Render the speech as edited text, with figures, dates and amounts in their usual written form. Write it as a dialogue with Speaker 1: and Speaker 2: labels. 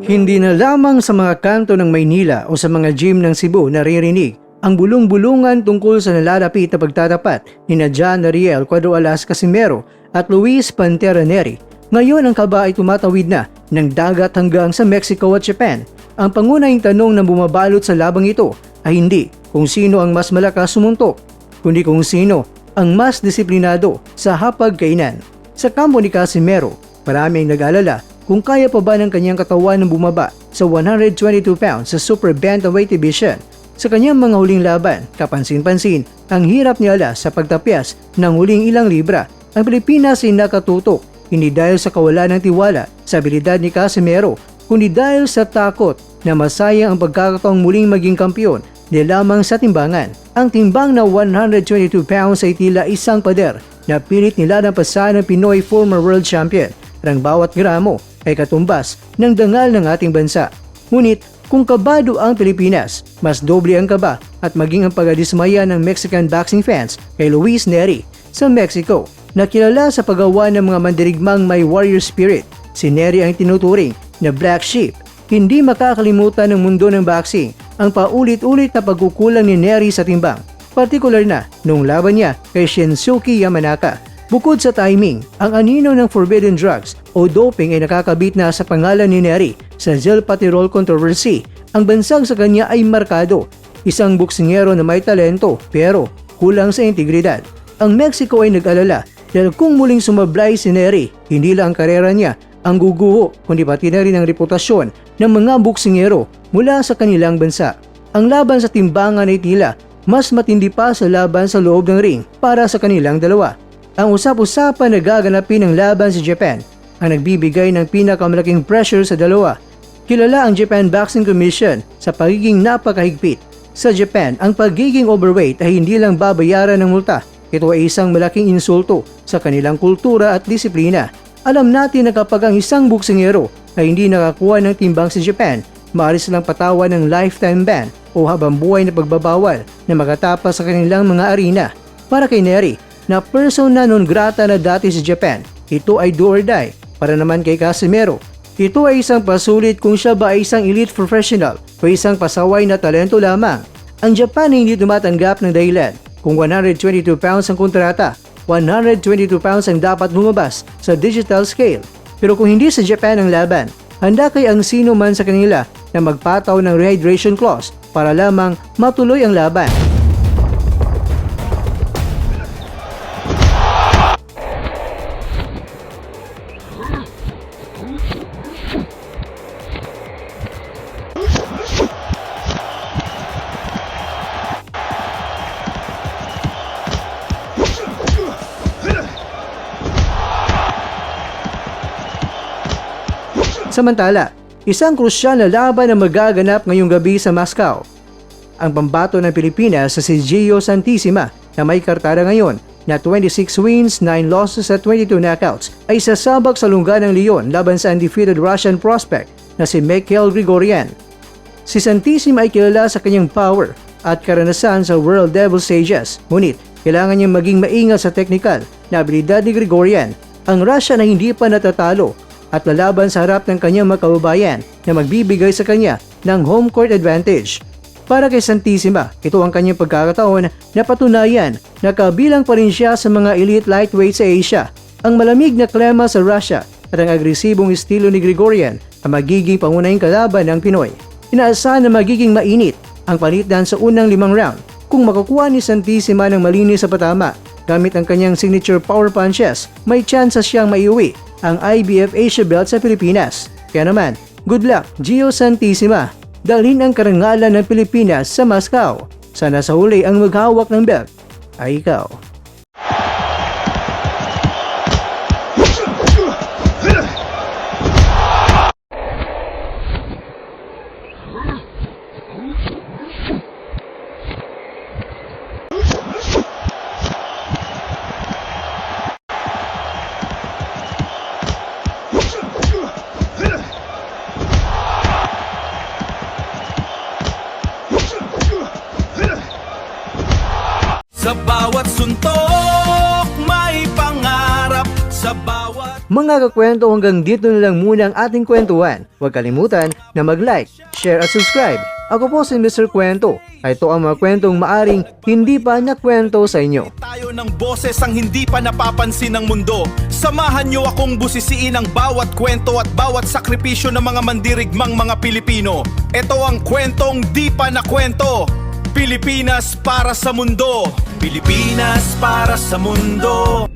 Speaker 1: Hindi na lamang sa mga kanto ng Maynila o sa mga gym ng Cebu naririnig ang bulong-bulungan tungkol sa nalalapit na pagtatapat ni John Ariel Cuadro Alas Casimero at Luis Pantera Neri. Ngayon ang kaba ay tumatawid na ng dagat hanggang sa Mexico at Japan. Ang pangunahing tanong na bumabalot sa labang ito ay hindi kung sino ang mas malakas sumuntok, kundi kung sino ang mas disiplinado sa hapagkainan. Sa kampo ni Casimero, marami ang nag-alala kung kaya pa ba ng kanyang katawan ng bumaba sa 122 pounds sa Super Bantamweight Division. Sa kanyang mga huling laban, kapansin-pansin ang hirap niya sa pagtapyas ng huling ilang libra. Ang Pilipinas ay nakatutok hindi dahil sa kawalan ng tiwala sa abilidad ni Casimero, kundi dahil sa takot na masayang ang pagkakataong muling maging kampiyon di lamang sa timbangan. Ang timbang na 122 pounds ay tila isang pader na pilit nilalampasan ng Pinoy former world champion. Ang bawat gramo ay katumbas ng dangal ng ating bansa. Ngunit kung kabado ang Pilipinas, mas doble ang kaba at maging ang pagdismaya ng Mexican boxing fans kay Luis Neri sa Mexico, na kilala sa paggawa ng mga mandirigmang may warrior spirit. Si Neri ang tinuturing na Black Sheep. Hindi makakalimutan ng mundo ng boxing ang paulit-ulit na pagkukulang ni Neri sa timbang, partikular na noong laban niya kay Shinsuke Yamanaka. Bukod sa timing, ang anino ng forbidden drugs o doping ay nakakabit na sa pangalan ni Neri sa Zilpatirol controversy. Ang bansag sa kanya ay markado, isang boksingero na may talento pero kulang sa integridad. Ang Mexico ay nag-alala dahil kung muling sumablay si Neri, hindi lang ang karera niya ang guguho kundi pati na rin ang reputasyon ng mga boksingero mula sa kanilang bansa. Ang laban sa timbangan ay tila mas matindi pa sa laban sa loob ng ring para sa kanilang dalawa. Ang usap-usapan na gaganapin ng laban sa Japan ang nagbibigay ng pinakamalaking pressure sa dalawa. Kilala ang Japan Boxing Commission sa pagiging napakahigpit. Sa Japan, ang pagiging overweight ay hindi lang babayaran ng multa. Ito ay isang malaking insulto sa kanilang kultura at disiplina. Alam natin na kapag ang isang boksingero ay hindi nakakuha ng timbang sa Japan, maaari silang patawan ng lifetime ban o habang buhay na pagbabawal na makatapas sa kanilang mga arena. Para kay Neri, na persona non grata na dati sa Japan, ito ay do or die. Para naman kay Casimero, ito ay isang pasulit kung siya ba ay isang elite professional o isang pasaway na talento lamang. Ang Japan ay hindi tumatanggap ng dahilan. Kung 122 pounds ang kontrata, 122 pounds ang dapat lumabas sa digital scale. Pero kung hindi sa Japan ang laban, handa kay ang sino man sa kanila na magpataw ng rehydration clause para lamang matuloy ang laban. Samantala, isang krusyal na laban na magaganap ngayong gabi sa Moscow. Ang pambato ng Pilipinas sa si Gio Santissima na may kartara ngayon na 26 wins, 9 losses at 22 knockouts ay sasabak sa lungga ng Leon laban sa undefeated Russian prospect na si Mikhail Grigoryan. Si Santissima ay kilala sa kanyang power at karanasan sa World Devil Stages, ngunit kailangan niyang maging maingat sa technical na abilidad ni Grigoryan. Ang Russia na hindi pa natatalo at lalaban sa harap ng kanyang mga kababayan na magbibigay sa kanya ng home court advantage. Para kay Santissima, ito ang kanyang pagkakataon na patunayan na kabilang pa rin siya sa mga elite lightweight sa Asia. Ang malamig na klema sa Russia at ang agresibong estilo ni Grigoryan ang magiging pangunahing kalaban ng Pinoy. Inaasahan na magiging mainit ang palitan sa unang 5 round kung makukuha ni Santissima ng malinis sa patama gamit ang kanyang signature power punches. May tsansa siyang maiuwi ang IBF Asia Belt sa Pilipinas. Kaya naman, good luck Gio Santissima. Dalhin ang karangalan ng Pilipinas sa Moscow. Sana sa huli ang maghawak ng belt ay ikaw.
Speaker 2: Sa bawat suntok
Speaker 1: Mga kakwento, hanggang dito na lang muna ang ating kwentuhan. Huwag kalimutan na mag-like, share at subscribe. Ako po si Mr. Kwento. Ito ang mga kwentong maaring hindi pa nakwento sa inyo.
Speaker 2: Tayo ng boses ang hindi pa napapansin ng mundo. Samahan niyo akong busisiin ang bawat kwento at bawat sakripisyo ng mga mandirigmang mga Pilipino. Ito ang kwentong di pa nakwento. Pilipinas para sa mundo. Pilipinas para sa mundo.